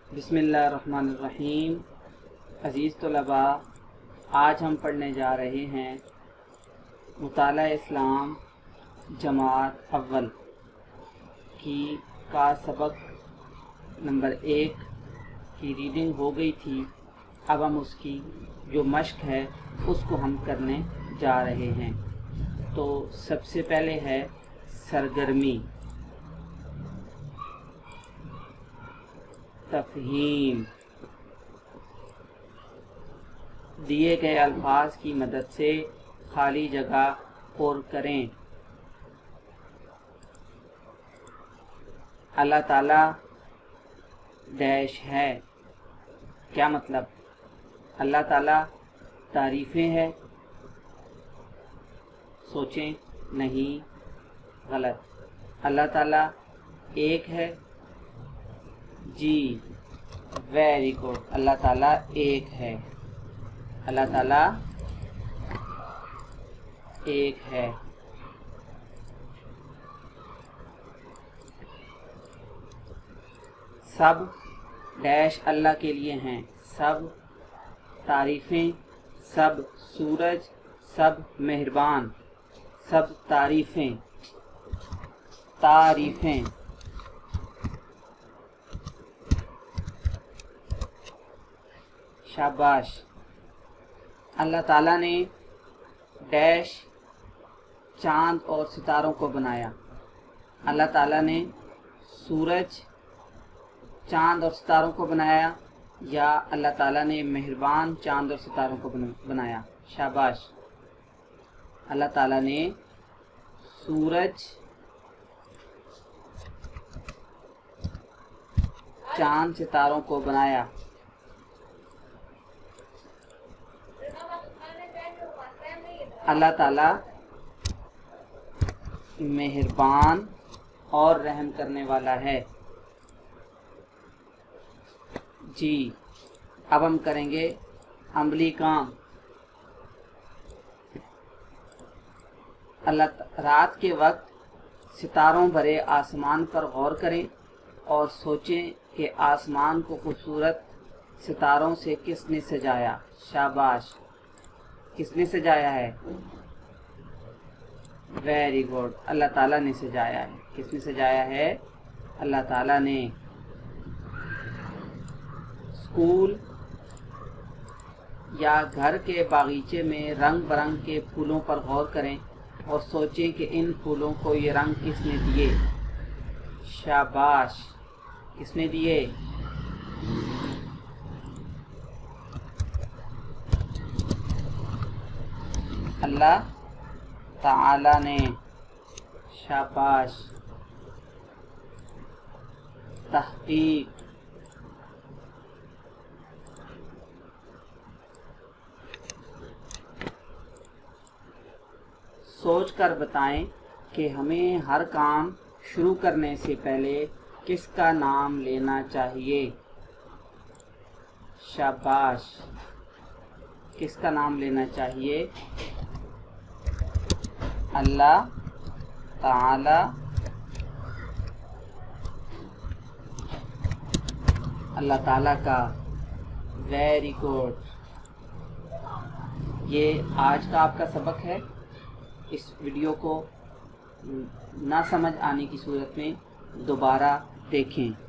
बिस्मिल्लाहिर्रहमानिर्रहीम। अज़ीज़ तलबा, आज हम पढ़ने जा रहे हैं मुताला इस्लाम जमात अव्वल का सबक नंबर 1 की रीडिंग हो गई थी। अब हम उसकी जो मश्क है उसको हम करने जा रहे हैं। तो सबसे पहले है सरगर्मी, तफ़हीम। दिए गए अल्फाज की मदद से खाली जगह पर करें। अल्लाह ताला डैश है। क्या मतलब? अल्लाह ताला तारीफ़ें है। सोचें, नहीं, गलत। अल्लाह ताला एक है। जी, वेरी गुड। अल्लाह ताला एक है। अल्लाह ताला एक है। सब डैश अल्लाह के लिए हैं। सब तारीफ़ें, सब सूरज, सब मेहरबान, सब तारीफ़ें। तारीफ़ें, शाबाश। अल्लाह ताला ने डैश चाँद और सितारों को बनाया। अल्लाह ताला ने सूरज, चाँद और सितारों को बनाया, या अल्लाह ताला ने मेहरबान चाँद और सितारों को बनाया। शाबाश। अल्लाह ताला ने सूरज, चाँद, सितारों को बनाया। अल्लाह ताला मेहरबान और रहम करने वाला है। जी, अब हम करेंगे अमली काम। रात के वक्त सितारों भरे आसमान पर गौर करें और सोचें कि आसमान को खूबसूरत सितारों से किसने सजाया। शाबाश। किसने सजाया है? Very good. अल्लाह ताला ने सजाया है। किसने सजाया है? अल्लाह ताला ने। स्कूल या घर के बागीचे में रंग बिरंग के फूलों पर गौर करें और सोचें कि इन फूलों को ये रंग किसने दिए। शाबाश। किसने दिए? अल्लाह ताला ने। शाबाश। तहकीक, सोच कर बताएं कि हमें हर काम शुरू करने से पहले किसका नाम लेना चाहिए। शाबाश। किसका नाम लेना चाहिए? अल्लाह ताला। अल्लाह ताला का। Very good. ये आज का आपका सबक है। इस वीडियो को ना समझ आने की सूरत में दोबारा देखें।